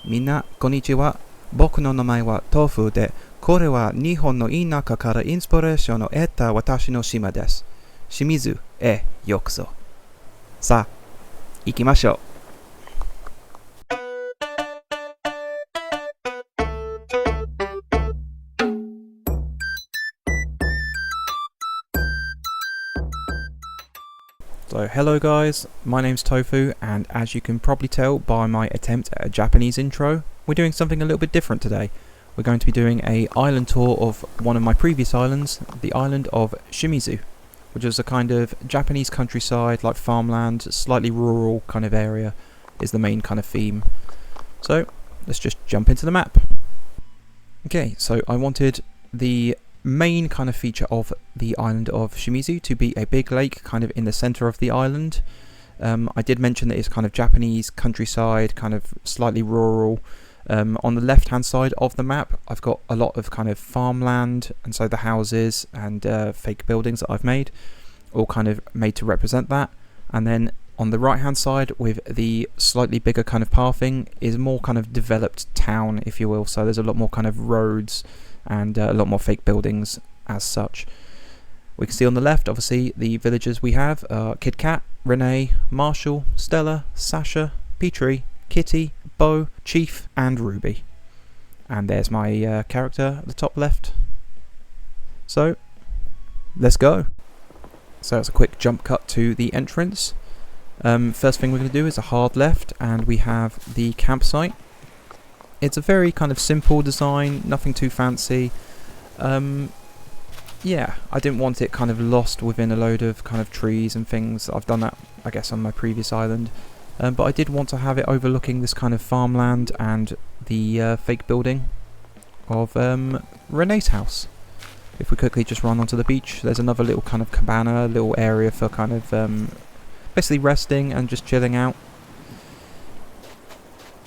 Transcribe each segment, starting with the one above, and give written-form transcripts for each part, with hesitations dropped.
みんな、こんにちは。僕の名前はトーフで、これは日本の田舎からインスピレーションを得た私の島です。清水へようこそ。さあ、行きましょう。So hello guys, my name's Tofu, and as you can probably tell by my attempt at a Japanese intro, we're doing something a little bit different today. We're going to be doing an island tour of one of my previous islands, the island of Shimizu, which is a kind of Japanese countryside, like farmland, slightly rural kind of area, is the main kind of theme. So let's just jump into the map. Okay, so I wanted the main kind of feature of the island of Shimizu to be a big lake kind of in the center of the island. I did mention that it's kind of Japanese countryside, kind of slightly rural. On the left hand side of the map I've got a lot of kind of farmland, and so the houses and fake buildings that I've made, all kind of made to represent that. And then on the right hand side with the slightly bigger kind of pathing is more kind of developed town, if you will, so there's a lot more kind of roads and a lot more fake buildings as such. We can see on the left, obviously, the villagers we have are Kid Cat, Renee, Marshall, Stella, Sasha, Petrie, Kitty, Bo, Chief and Ruby. And there's my character at the top left. So, let's go. So it's a quick jump cut to the entrance. First thing we're going to do is a hard left, and we have the campsite. It's a very kind of simple design, nothing too fancy. Yeah, I didn't want it kind of lost within a load of kind of trees and things. I've done that, I guess, on my previous island. But I did want to have it overlooking this kind of farmland and the fake building of Renee's house. If we quickly just run onto the beach, there's another little kind of cabana, little area for kind of basically resting and just chilling out.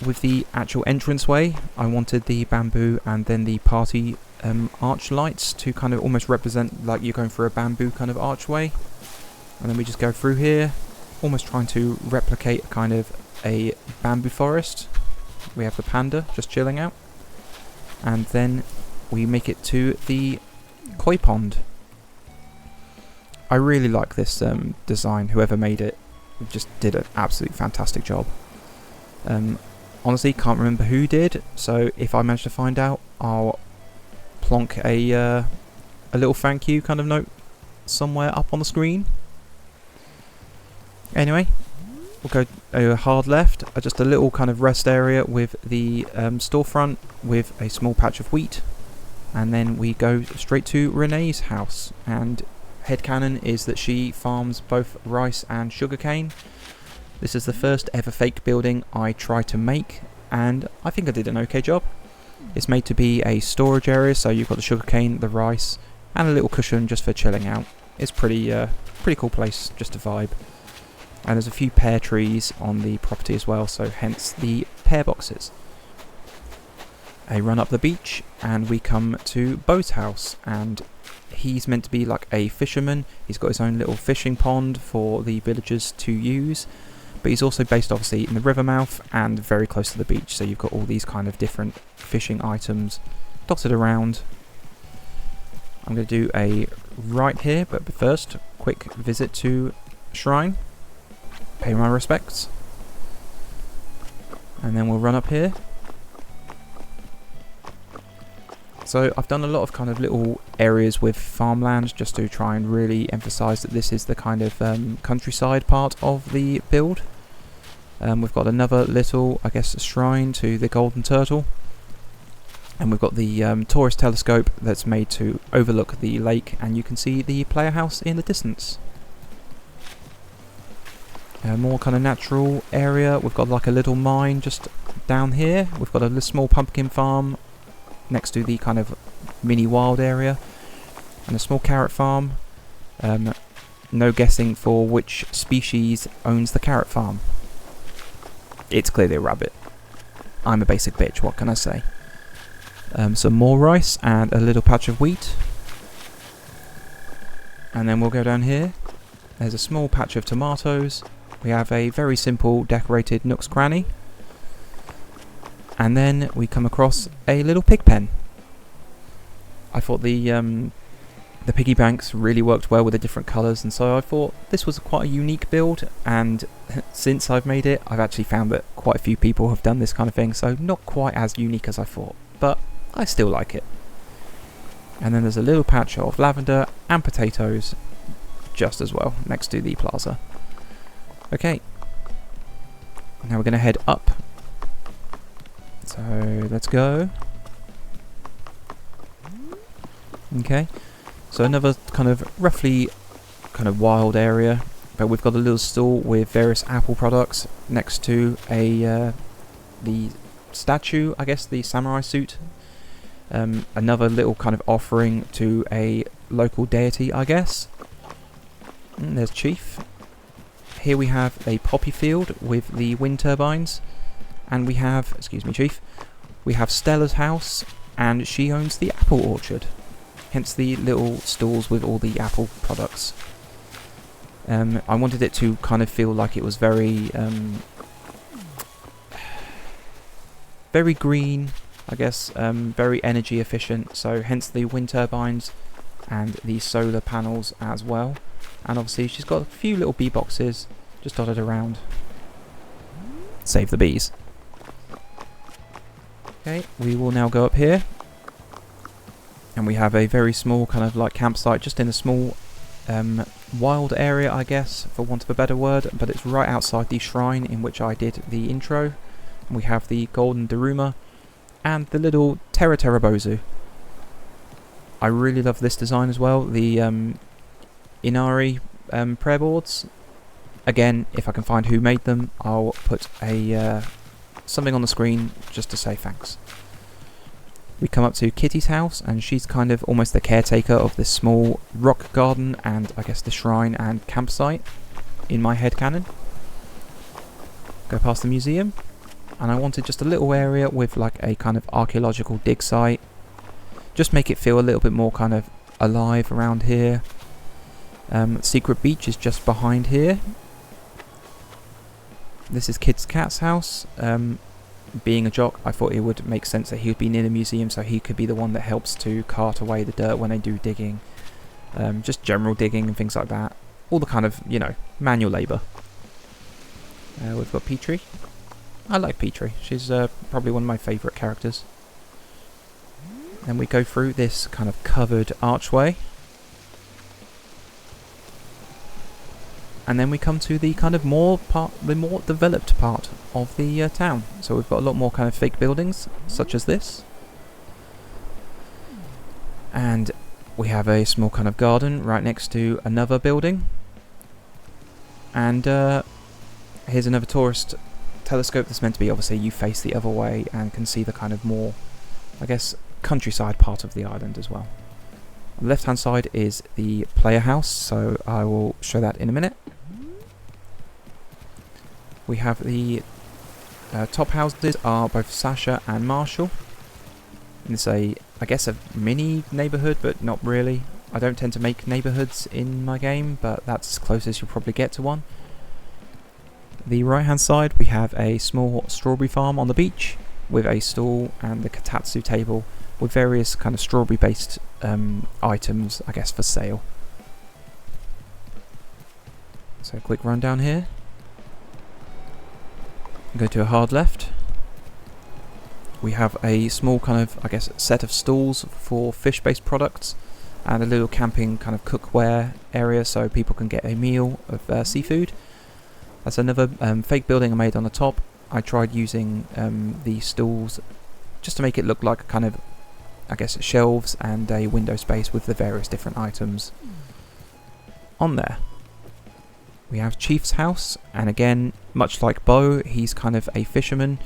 With the actual entranceway, I wanted the bamboo and then the party arch lights to kind of almost represent like you're going through a bamboo kind of archway. And then we just go through here, almost trying to replicate kind of a bamboo forest. We have the panda just chilling out. And then we make it to the koi pond. I really like this design. Whoever made it just did an absolutely fantastic job. Honestly, can't remember who did, so if I manage to find out, I'll plonk a little thank you kind of note somewhere up on the screen. Anyway, we'll go a hard left, just a little kind of rest area with the storefront with a small patch of wheat, and then we go straight to Renee's house. And headcanon is that she farms both rice and sugarcane. This is the first ever fake building I tried to make, and I think I did an okay job. It's made to be a storage area, so you've got the sugarcane, the rice, and a little cushion just for chilling out. It's pretty cool place just to vibe. And there's a few pear trees on the property as well, so hence the pear boxes. A run up the beach, and we come to Bo's house, and he's meant to be like a fisherman. He's got his own little fishing pond for the villagers to use. But he's also based obviously in the river mouth and very close to the beach, so you've got all these kind of different fishing items dotted around. I'm going to do a right here, but first, quick visit to Shrine, pay my respects, and then we'll run up here. So I've done a lot of kind of little areas with farmland just to try and really emphasise that this is the kind of countryside part of the build. We've got another little, I guess, shrine to the golden turtle. And we've got the tourist telescope that's made to overlook the lake, and you can see the player house in the distance. More kind of natural area. We've got like a little mine just down here. We've got a little small pumpkin farm next to the kind of mini wild area, and a small carrot farm. No guessing for which species owns the carrot farm. It's clearly a rabbit. I'm a basic bitch, what can I say? Some more rice and a little patch of wheat. And then we'll go down here. There's a small patch of tomatoes. We have a very simple decorated nook's cranny. And then we come across a little pig pen. I thought the piggy banks really worked well with the different colours, and so I thought this was quite a unique build, and since I've made it, I've actually found that quite a few people have done this kind of thing, so not quite as unique as I thought, but I still like it. And then there's a little patch of lavender and potatoes just as well, next to the plaza. Okay, now we're going to head up, so let's go. Okay. So another kind of roughly kind of wild area, but we've got a little stall with various Apple products next to the statue, I guess, the samurai suit. Another little kind of offering to a local deity, I guess. And there's Chief. Here we have a poppy field with the wind turbines, and we have, excuse me, Chief, we have Stella's house, and she owns the apple orchard. Hence the little stalls with all the Apple products. I wanted it to kind of feel like it was very very green, I guess, very energy efficient, so hence the wind turbines and the solar panels as well. And obviously she's got a few little bee boxes just dotted around. Save the bees. Okay, we will now go up here. And we have a very small kind of like campsite just in a small wild area, I guess, for want of a better word, but it's right outside the shrine in which I did the intro. We have the golden Daruma and the little Terra Bozu. I really love this design as well, the Inari prayer boards. Again, if I can find who made them, I'll put a something on the screen just to say thanks. We come up to Kitty's house, and she's kind of almost the caretaker of this small rock garden and I guess the shrine and campsite in my headcanon. Go past the museum, and I wanted just a little area with like a kind of archaeological dig site. Just make it feel a little bit more kind of alive around here. Secret Beach is just behind here. This is Kid's cat's house. Being a jock, I thought it would make sense that he would be near the museum, so he could be the one that helps to cart away the dirt when they do digging. Just general digging and things like that. All the kind of, you know, manual labour. We've got Petrie. I like Petrie. She's probably one of my favourite characters. And we go through this kind of covered archway. And then we come to the kind of the more developed part of the town. So we've got a lot more kind of fake buildings, such as this. And we have a small kind of garden right next to another building. And here's another tourist telescope that's meant to be, obviously, you face the other way and can see the kind of more, I guess, countryside part of the island as well. On the left hand side is the player house, so I will show that in a minute. We have the top houses are both Sasha and Marshall. And it's I guess a mini neighbourhood, but not really. I don't tend to make neighbourhoods in my game, but that's as close as you'll probably get to one. The right hand side we have a small strawberry farm on the beach with a stall and the katatsu table with various kind of strawberry based items, I guess, for sale. So a quick run down here. Go to a hard left. We have a small kind of, I guess, set of stalls for fish based products and a little camping kind of cookware area so people can get a meal of seafood. That's another fake building I made on the top. I tried using the stalls just to make it look like a kind of, I guess, shelves and a window space with the various different items on there. We have Chief's house, and again, much like Bo, he's kind of a fisherman.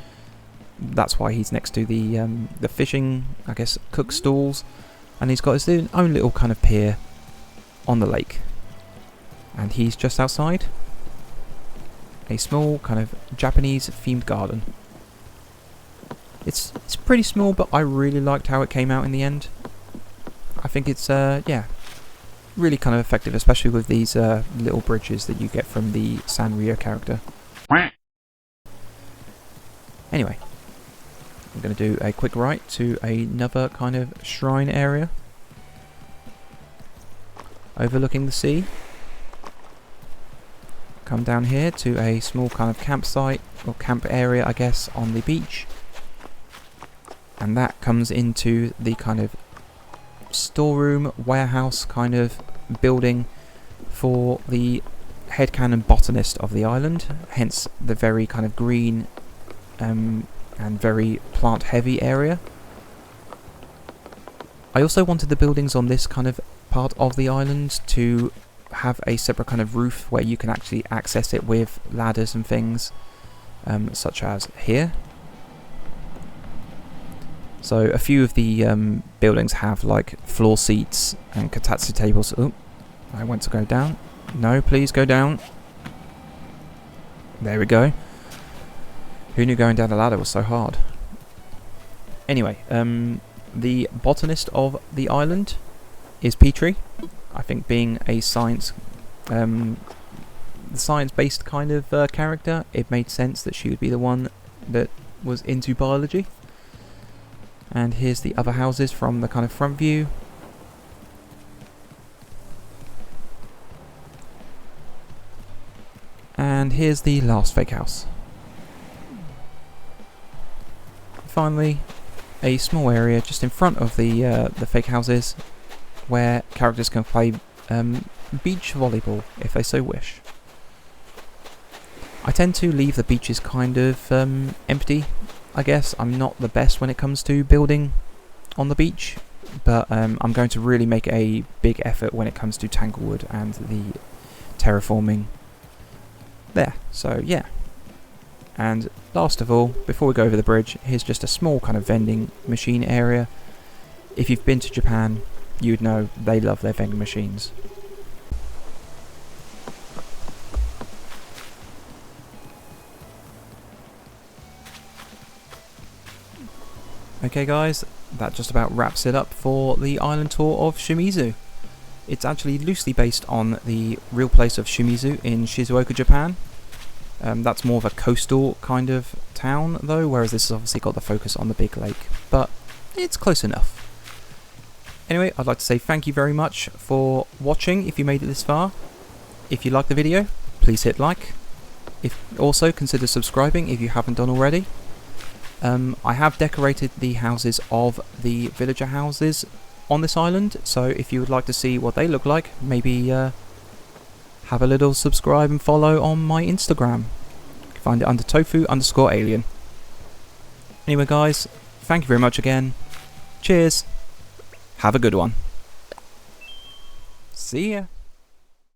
That's why he's next to the fishing, I guess, cook stalls, and he's got his own little kind of pier on the lake. And he's just outside a small kind of Japanese themed garden. It's pretty small, but I really liked how it came out in the end. I think it's yeah, really kind of effective, especially with these little bridges that you get from the Sanrio character. Anyway, I'm going to do a quick right to another kind of shrine area overlooking the sea. Come down here to a small kind of campsite, or camp area I guess, on the beach. And that comes into the kind of storeroom, warehouse kind of building for the headcanon botanist of the island, hence the very kind of green and very plant heavy area. I also wanted the buildings on this kind of part of the island to have a separate kind of roof where you can actually access it with ladders and things, such as here. So a few of the buildings have like floor seats and kotatsu tables. Oh, I want to go down. No, please go down. There we go. Who knew going down the ladder was so hard? Anyway, the botanist of the island is Petrie. I think being a science-based kind of character, it made sense that she would be the one that was into biology. And here's the other houses from the kind of front view. And here's the last fake house. Finally, a small area just in front of the fake houses where characters can play beach volleyball if they so wish. I tend to leave the beaches kind of empty, I guess. I'm not the best when it comes to building on the beach, but I'm going to really make a big effort when it comes to Tanglewood and the terraforming there. So yeah. And last of all, before we go over the bridge, here's just a small kind of vending machine area. If you've been to Japan, you'd know they love their vending machines. Okay guys, that just about wraps it up for the island tour of Shimizu. It's actually loosely based on the real place of Shimizu in Shizuoka, Japan. That's more of a coastal kind of town though, whereas this has obviously got the focus on the big lake, but it's close enough. Anyway, I'd like to say thank you very much for watching if you made it this far. If you liked the video, please hit like. Also consider subscribing if you haven't done already. I have decorated the houses of the villager houses on this island, so if you would like to see what they look like, maybe have a little subscribe and follow on my Instagram. You can find it under tofu_alien. Anyway guys, thank you very much again. Cheers. Have a good one. See ya.